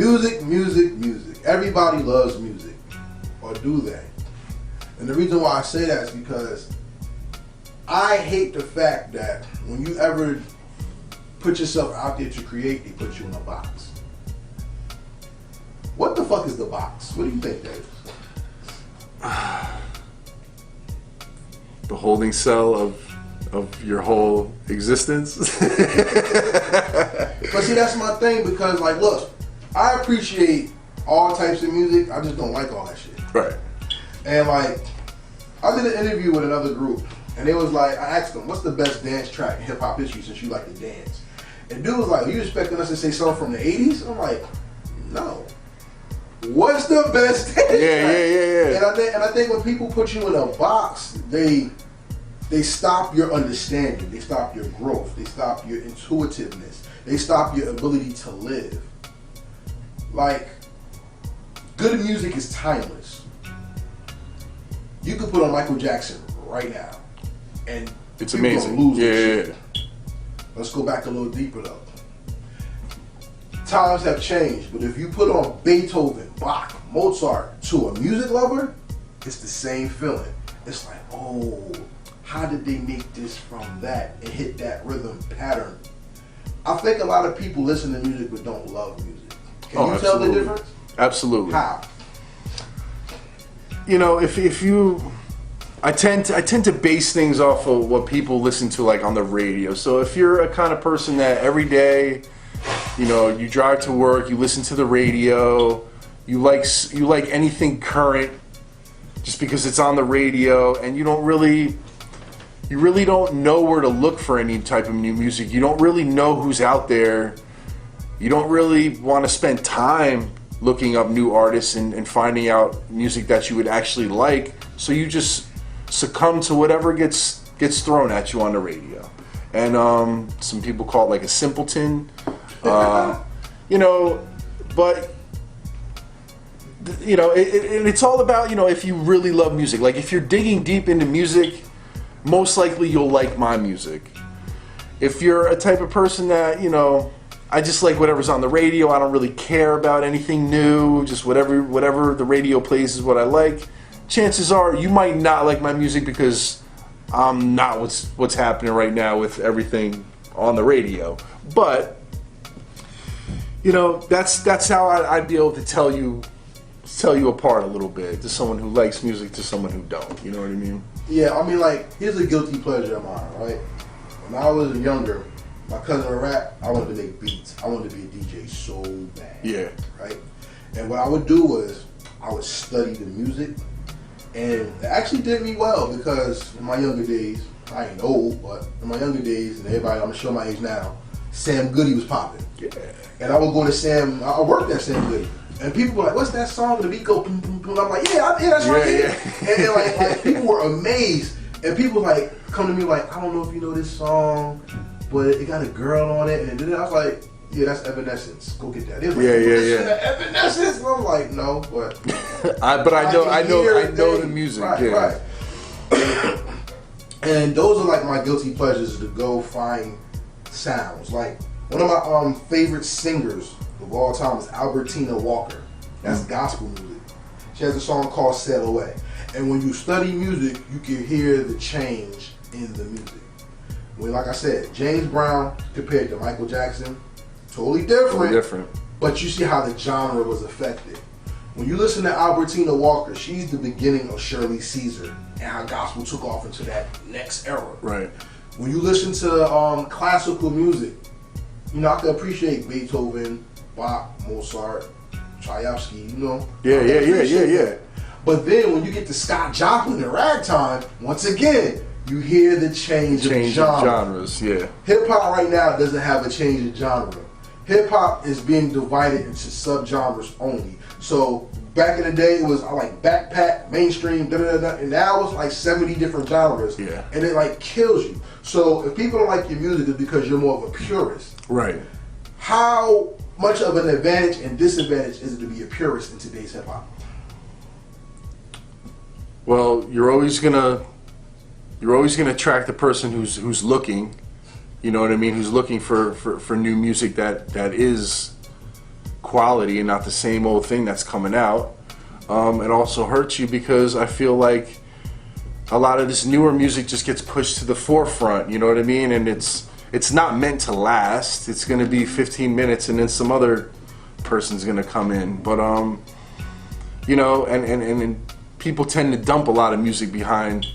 Music, music, music. Everybody loves music. Or do they? And the reason why I say that is because I hate the fact that when you ever put yourself out there to create, they put you in a box. What the fuck is the box? What do you think that is? The holding cell of your whole existence. But see, that's my thing, because like, look, I appreciate all types of music. I just don't like all that shit. Right. And like, I did an interview with another group, and it was like, I asked them, what's the best dance track in hip hop history since you like to dance? And dude was like, are you expecting us to say something from the 80s? I'm like, no. What's the best dance track? Yeah. And I think when people put you in a box, they stop your understanding, they stop your growth, they stop your intuitiveness, they stop your ability to live. Like, good music is timeless. You could put on Michael Jackson right now, and it's people amazing. gonna lose Yeah. this shit. Let's go back a little deeper though. Times have changed, but if you put on Beethoven, Bach, Mozart to a music lover, it's the same feeling. It's like, oh, how did they make this from that and hit that rhythm pattern? I think a lot of people listen to music but don't love music. Can you tell the difference? Absolutely. How? You know, if you, I tend to base things off of what people listen to, like on the radio. So if you're a kind of person that every day, you know, you drive to work, you listen to the radio, you like anything current, just because it's on the radio, and you really don't know where to look for any type of new music. You don't really know who's out there. You don't really want to spend time looking up new artists and finding out music that you would actually like. So you just succumb to whatever gets thrown at you on the radio. And some people call it like a simpleton. You know, but you know, it's all about, you know, if you really love music. Like if you're digging deep into music, most likely you'll like my music. If you're a type of person that, you know, I just like whatever's on the radio, I don't really care about anything new, just whatever the radio plays is what I like, chances are you might not like my music because I'm not what's happening right now with everything on the radio. But you know, that's how I'd be able to tell you apart a little bit, to someone who likes music to someone who don't. You know what I mean? Yeah, I mean, like, here's a guilty pleasure of mine, right? When I was younger, my cousin would rap, I wanted to make beats. I wanted to be a DJ so bad. Yeah. Right? And what I would do was, I would study the music, and it actually did me well, because in my younger days, I ain't old, but in my younger days, and everybody, I'm gonna show my age now, Sam Goody was popping. Yeah. And I would go to Sam, I worked at Sam Goody. And people were like, what's that song? And the beat go boom, boom, boom. I'm like, yeah, that's right here. And like people were amazed. And people like come to me like, I don't know if you know this song, but it got a girl on it. And then I was like, yeah, that's Evanescence. Go get that. They was like, yeah. Evanescence? And I'm like, no, but I know the music. Right. And those are like my guilty pleasures, to go find sounds. Like one of my favorite singers of all time is Albertina Walker. That's gospel music. She has a song called Sail Away. And when you study music, you can hear the change in the music. When, like I said, James Brown compared to Michael Jackson, totally different. But you see how the genre was affected. When you listen to Albertina Walker, she's the beginning of Shirley Caesar and how gospel took off into that next era. Right. When you listen to classical music, you know, I can appreciate Beethoven, Bach, Mozart, Tchaikovsky, you know. Yeah. But then when you get to Scott Joplin and ragtime, once again, you hear the change of genres. Yeah. Hip hop right now doesn't have a change of genre. Hip hop is being divided into subgenres only. So back in the day, it was like backpack, mainstream, and now it's like 70 different genres. Yeah. And it like kills you. So if people don't like your music, it's because you're more of a purist. Right. How much of an advantage and disadvantage is it to be a purist in today's hip hop? Well, you're always gonna attract the person who's looking, you know what I mean, who's looking for new music that is quality and not the same old thing that's coming out. It also hurts you because I feel like a lot of this newer music just gets pushed to the forefront, you know what I mean? And it's not meant to last. It's gonna be 15 minutes and then some other person's gonna come in. But you know, and people tend to dump a lot of music behind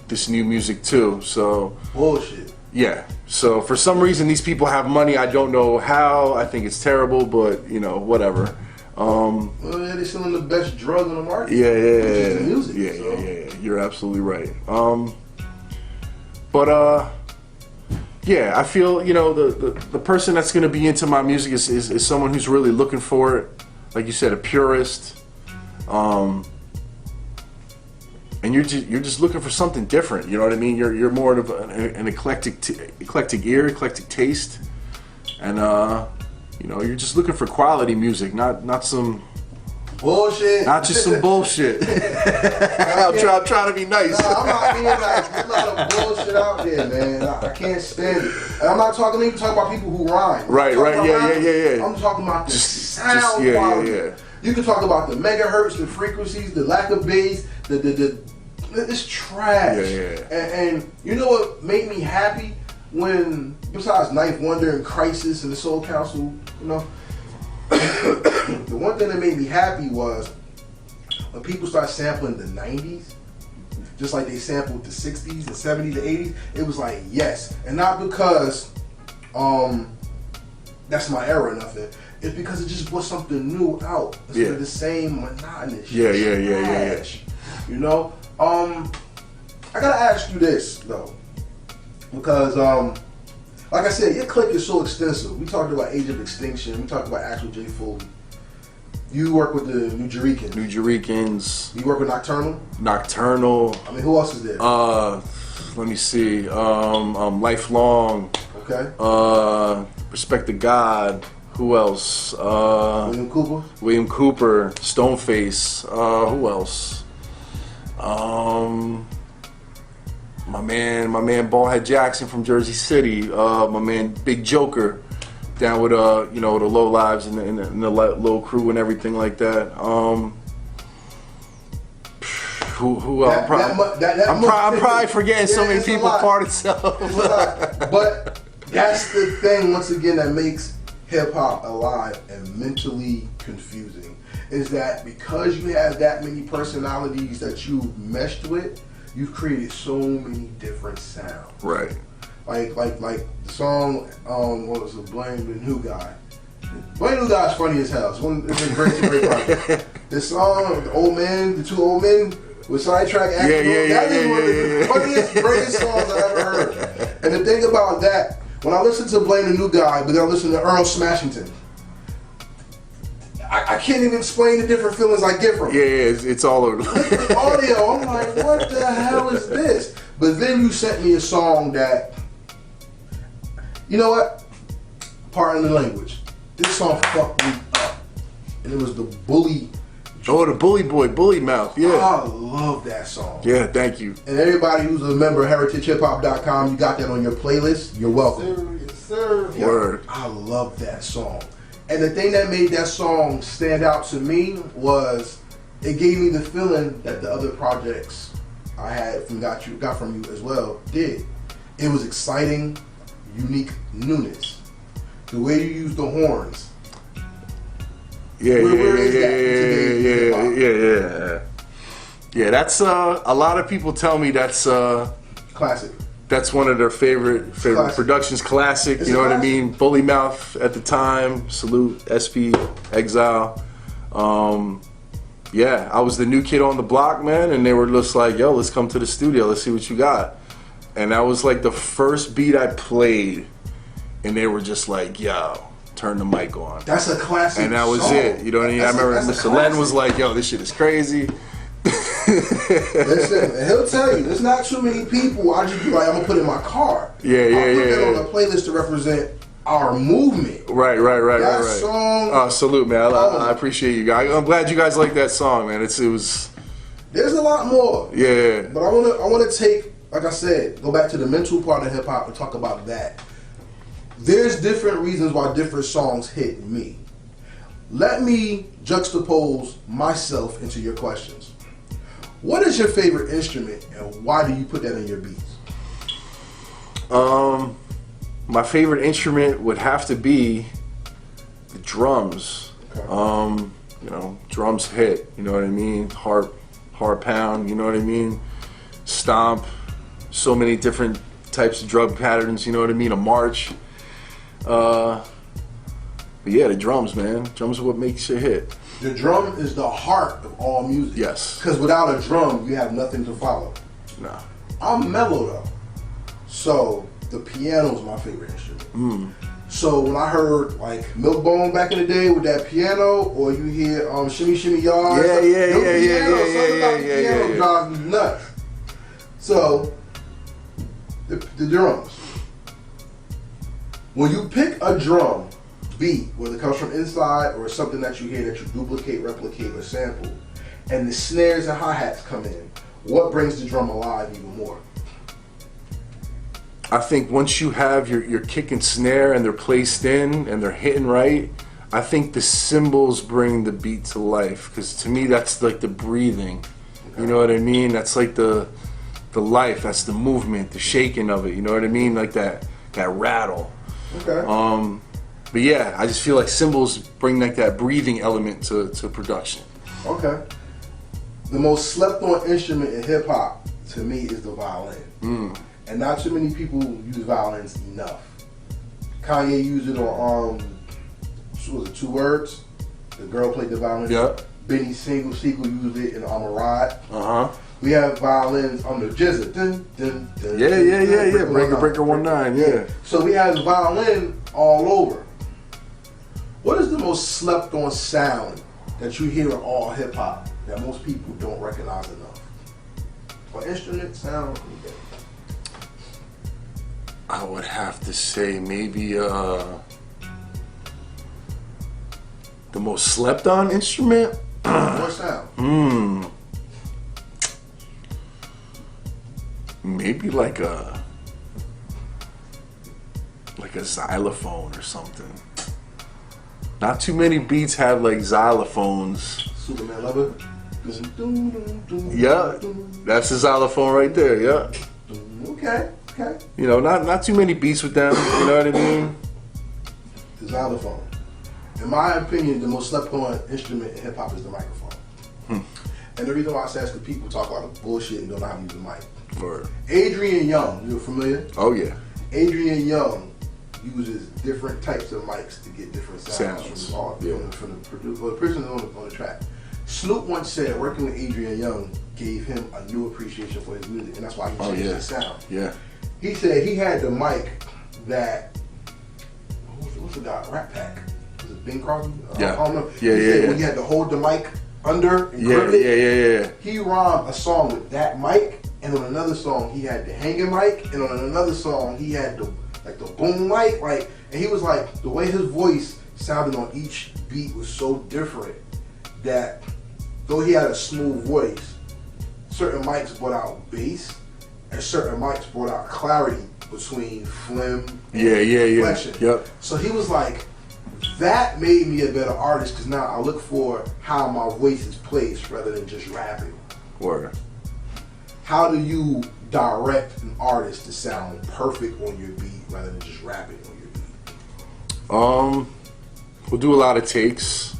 this new music too. So bullshit. Yeah. So for some reason these people have money. I don't know how. I think it's terrible, but you know, whatever. Well, yeah, they're selling the best drug on the market. Yeah, which is the music. Yeah, So. yeah. You're absolutely right. Yeah, I feel, you know, the person that's gonna be into my music is someone who's really looking for it. Like you said, a purist. And you're just looking for something different. You know what I mean? You're more of an eclectic ear, eclectic taste, and you know, you're just looking for quality music, not some bullshit. not just some bullshit. I'm trying to be nice. Nah, I'm not being nice. There's a lot of bullshit out there, man. I can't stand it. And I'm not talking about people who rhyme. Right. Yeah. I'm talking about the sound quality. Yeah. You can talk about the megahertz, the frequencies, the lack of bass, it's trash. Yeah. And you know what made me happy when, besides Ninth Wonder and Crisis and the Soul Council, you know, the one thing that made me happy was when people start sampling the 90s, just like they sampled the 60s, the 70s, the 80s, it was like, yes. And not because that's my era or nothing. It's because it just was something new out instead of the same monotonous shit. Yeah. You know? I gotta ask you this though. Because like I said, your clique is so extensive. We talked about Age of Extinction, we talked about Actual J. Foley. You work with the New Jericans. You work with Nocturnal? I mean, who else is there? Let me see. Lifelong. Okay. Respect the God. Who else? William Cooper. Stoneface. Who else? My man Ballhead Jackson from Jersey City. My man Big Joker, down with you know, the Low Lives and the Low Crew and everything like that. Who else? I'm probably forgetting so many people. Part itself. But that's the thing, once again, that makes hip hop alive and mentally confusing. Is that because you have that many personalities that you've meshed with, you've created so many different sounds. Right. Like the song, what was it, Blame the New Guy. Blame the New Guy's funny as hell. It's a great project. This song, the two old men with sidetrack acting. That is one of the funniest, greatest songs I ever heard. And the thing about that, when I listen to Blame the New Guy, but then I listen to Earl Smashington, I can't even explain the different feelings I get from it. Yeah, it's all over. The audio, I'm like, what the hell is this? But then you sent me a song that, you know what? Pardon the language. This song fucked me up. And it was the Bully. Oh, the Bully Boy, Bully Mouth, yeah. I love that song. Yeah, thank you. And everybody who's a member of heritagehiphop.com, you got that on your playlist, you're welcome. Yes, sir. Yeah, Word. I love that song. And the thing that made that song stand out to me was it gave me the feeling that the other projects I had got from you as well did. It was exciting, unique newness. The way you use the horns. Yeah. That's a lot of people tell me that's classic. That's one of their favorite productions. Classic, you know what I mean? Bully Mouth at the time. Salute, SP, Exile. Yeah, I was the new kid on the block, man, and they were just like, yo, let's come to the studio, let's see what you got. And that was like the first beat I played, and they were just like, yo, turn the mic on. That's a classic And that was song. it, you know what I mean? I remember Mr. Len was like, yo, this shit is crazy. Listen, he'll tell you, there's not too many people I just be like, I'm gonna put in my car. Yeah. I'll put that on the playlist to represent our movement. Right. That song. Salute, man. I appreciate you guys. I'm glad you guys like that song, man. It was. There's a lot more. Yeah. But I wanna take, like I said, go back to the mental part of hip hop and talk about that. There's different reasons why different songs hit me. let me juxtapose myself into your questions. What is your favorite instrument, and why do you put that in your beats? My favorite instrument would have to be the drums. Okay. You know, drums hit. You know what I mean? Harp pound. You know what I mean? Stomp. So many different types of drum patterns. You know what I mean? A march. But yeah, the drums, man. Drums are what makes it hit. The drum is the heart of all music. Yes. Because without a drum, you have nothing to follow. Nah. I'm mellow though, so the piano is my favorite instrument. So when I heard like Milkbone back in the day with that piano, or you hear Shimmy Shimmy Yard, piano drives me nuts. So the drums. When you pick a drum beat, whether it comes from inside or something that you hear that you duplicate, replicate, or sample, and the snares and hi-hats come in, what brings the drum alive even more? I think once you have your kick and snare and they're placed in and they're hitting right, I think the cymbals bring the beat to life. Because to me, that's like the breathing. Okay. You know what I mean? That's like the life. That's the movement, the shaking of it. You know what I mean? Like that rattle. Okay. But yeah, I just feel like cymbals bring like that breathing element to production. Okay. The most slept on instrument in hip hop to me is the violin. And not too many people use violins enough. Kanye used it on what was it, 2 Words? The girl played the violin. Yeah. Benny Siegel used it in On a Ride. Uh-huh. We have violins on the Jizza. Dun, dun, dun, Yeah. Breaker 19. Yeah. So we have the violin all over. What is the most slept on sound that you hear in all hip hop that most people don't recognize enough? Or instrument sound? I would have to say maybe the most slept on instrument. What sound? Maybe like a xylophone or something. Not too many beats have like xylophones. Superman Lover. Yeah, that's a xylophone right there. Yeah. Okay. You know, not too many beats with them. You know what I mean? The xylophone. In my opinion, the most slept on instrument in hip hop is the microphone. And the reason why I say that's because people talk a lot of bullshit and don't know how to use the mic. Word. Adrian Young, you're familiar? Oh yeah. Adrian Young uses different types of mics to get different sounds. From the person on the track. Snoop once said working with Adrian Young gave him a new appreciation for his music, and that's why he changed his sound. Yeah. He said he had the mic that what's the guy? Rat Pack. Was it Bing Crosby? Yeah. I don't know. Yeah. When he had to hold the mic under and grip it. Yeah. He rhymed a song with that mic, and on another song he had the hanging mic, and on another song he had the boom mic, and he was like, the way his voice sounded on each beat was so different that though he had a smooth voice, certain mics brought out bass and certain mics brought out clarity between phlegm and inflection. Yep. So he was like, that made me a better artist because now I look for how my voice is placed rather than just rapping. Word. How do you direct an artist to sound perfect on your beat rather than just rapping on your beat? We'll do a lot of takes.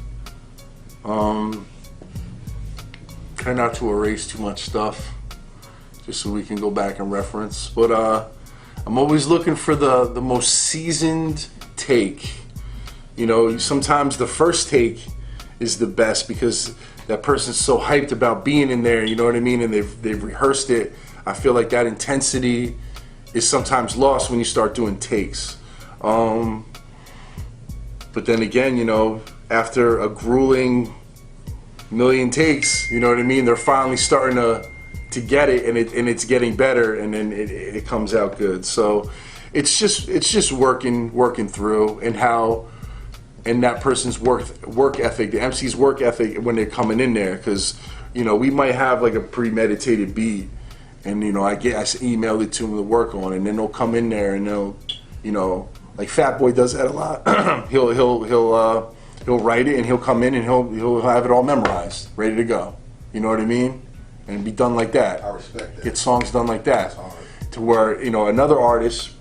Try not to erase too much stuff, just so we can go back and reference. But I'm always looking for the most seasoned take. You know, sometimes the first take is the best because that person's so hyped about being in there, you know what I mean? And they've rehearsed it. I feel like that intensity is sometimes lost when you start doing takes. But then again, you know, after a grueling million takes, you know what I mean? They're finally starting to get it, and it's getting better, and then it comes out good. So it's just working through and that person's work ethic, the MC's work ethic when they're coming in there, because you know we might have like a premeditated beat, and you know I email it to them to work on, and then they'll come in there and they'll, you know, like Fat Boy does that a lot. he'll he'll write it and he'll come in and he'll have it all memorized, ready to go. You know what I mean? And be done like that. I respect that. Get songs done like that. That's hard. To where, you know, another artist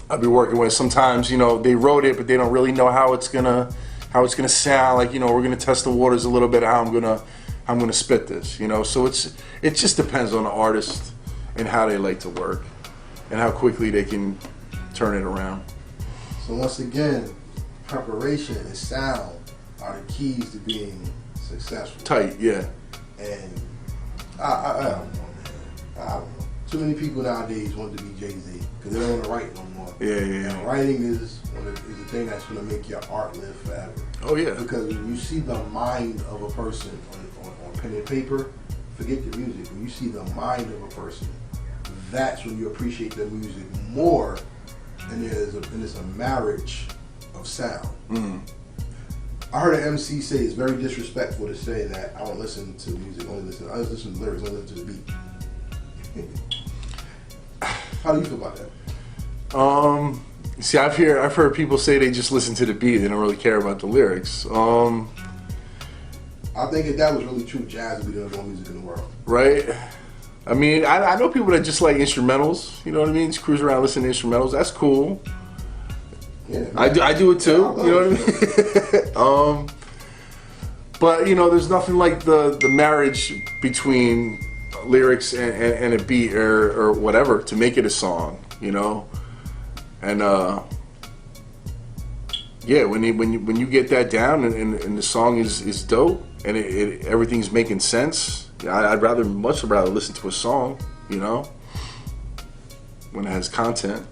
I'll be working with, sometimes, you know, they wrote it but they don't really know how it's gonna sound. Like, you know, we're gonna test the waters a little bit of how I'm gonna spit this, you know. So it just depends on the artist and how they like to work and how quickly they can turn it around. So once again, preparation and sound are the keys to being successful. Tight, yeah. And I don't know, man. I don't know. Too many people nowadays want to be Jay-Z because they don't want to write no more. Yeah. And writing is the thing that's going to make your art live forever. Oh yeah. Because when you see the mind of a person on pen and paper, forget the music. When you see the mind of a person, that's when you appreciate the music more. And it's a marriage of sound. Mm-hmm. I heard an MC say it's very disrespectful to say that I don't listen to music, I listen to lyrics, only listen to the beat. How do you feel about that? See, I've heard people say they just listen to the beat, they don't really care about the lyrics. I think if that was really true, jazz would be the number one music in the world. Right? I mean, I know people that just like instrumentals, you know what I mean? Just cruise around listening to instrumentals, that's cool. Yeah, I do it too, you know what I mean? But, you know, there's nothing like the marriage between lyrics and a beat or whatever to make it a song, you know? And yeah, when you get that down and the song is dope and everything's making sense, I'd much rather listen to a song, you know, when it has content.